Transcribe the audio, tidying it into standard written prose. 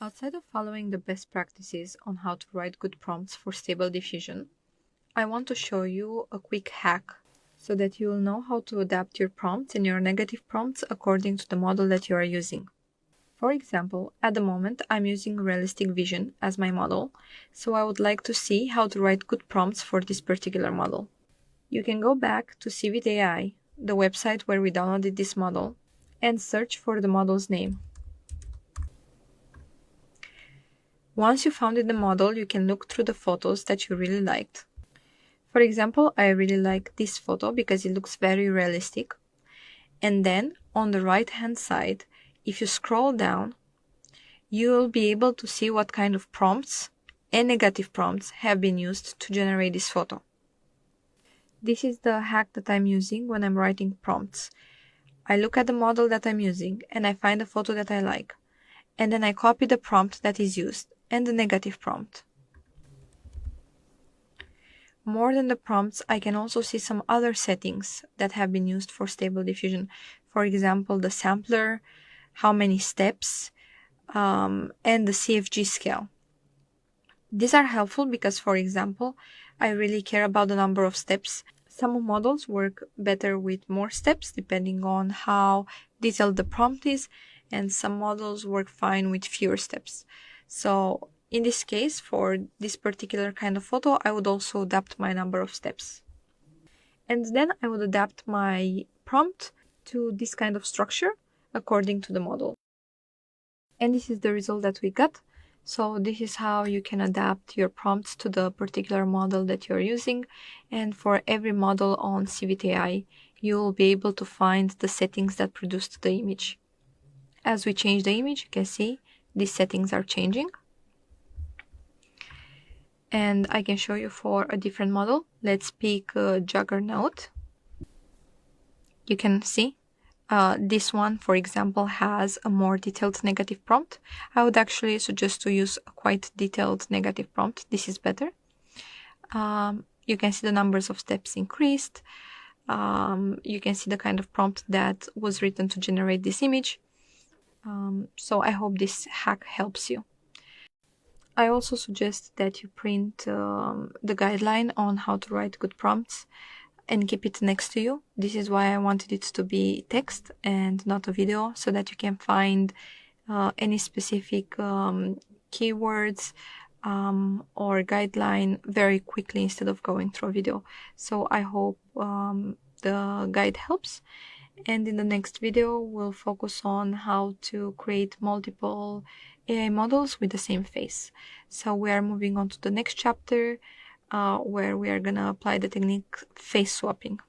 Outside of following the best practices on how to write good prompts for Stable Diffusion, I want to show you a quick hack so that you will know how to adapt your prompts and your negative prompts according to the model that you are using. For example, at the moment I'm using Realistic Vision as my model, so I would like to see how to write good prompts for this particular model. You can go back to captivate AI, the website where we downloaded this model, and search for the model's name. Once you found the model, you can look through the photos that you really liked. For example, I really like this photo because it looks very realistic. And then on the right hand side, if you scroll down, you will be able to see what kind of prompts and negative prompts have been used to generate this photo. This is the hack that I'm using when I'm writing prompts. I look at the model that I'm using and I find a photo that I like. And then I copy the prompt that is used and the negative prompt. More than the prompts, I can also see some other settings that have been used for Stable Diffusion. For example, the sampler, how many steps, and the CFG scale. These are helpful because, for example, I really care about the number of steps. Some models work better with more steps depending on how detailed the prompt is, and some models work fine with fewer steps. So in this case, for this particular kind of photo, I would also adapt my number of steps. And then I would adapt my prompt to this kind of structure according to the model. And this is the result that we got. So this is how you can adapt your prompts to the particular model that you're using. And for every model on captivate AI, you will be able to find the settings that produced the image. As we change the image, you can see these settings are changing. And I can show you for a different model. Let's pick Juggernaut. You can see this one, for example, has a more detailed negative prompt. I would actually suggest to use a quite detailed negative prompt. This is better. You can see the numbers of steps increased. You can see the kind of prompt that was written to generate this image. So I hope this hack helps you. I also suggest that you print the guideline on how to write good prompts and keep it next to you. This is why I wanted it to be text and not a video, so that you can find any specific keywords or guideline very quickly instead of going through a video. So I hope the guide helps. And in the next video, we'll focus on how to create multiple AI models with the same face. So we are moving on to the next chapter where we are going to apply the technique face swapping.